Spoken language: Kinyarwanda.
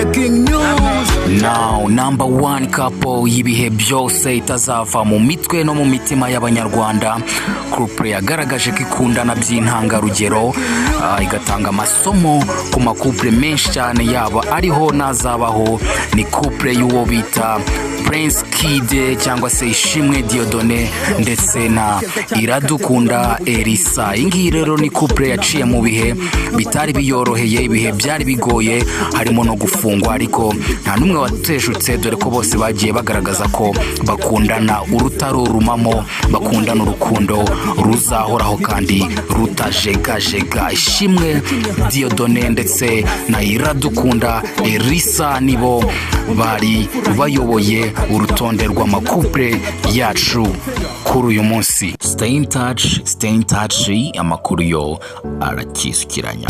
breaking news. Now number one couple y'ibihe byose itazava mu mitwe no mu mitima y'abanyarwanda. Couple yagaragaje ko ikundana by'intangarugero, igatanga amasomo ku makouple menshi cyane yaba ariho nazabaho. Ni couple y'uwo bita Prince Kid cyangwa se Ishimwe Dieudonné ndetse na Iradukunda Elisa. Ingi rero ni couple yaciye mu bihe bitari biyoroheye, ibihe byari bigoye, harimo no gufungwa, ariko nta numwe wateshutse, dore ko bose bagiye bagaragaza ko bakundana urutarurumamo, bakundana urukundo ruzahoraho kandi rutajegajega. Ishimwe Dieudonné ndetse na Iradukunda Elisa nibo bari bayoboye urutonde rw'amakouple yacu kuri uyu munsi. Stay in touch, amakuru yo arakisukiranya.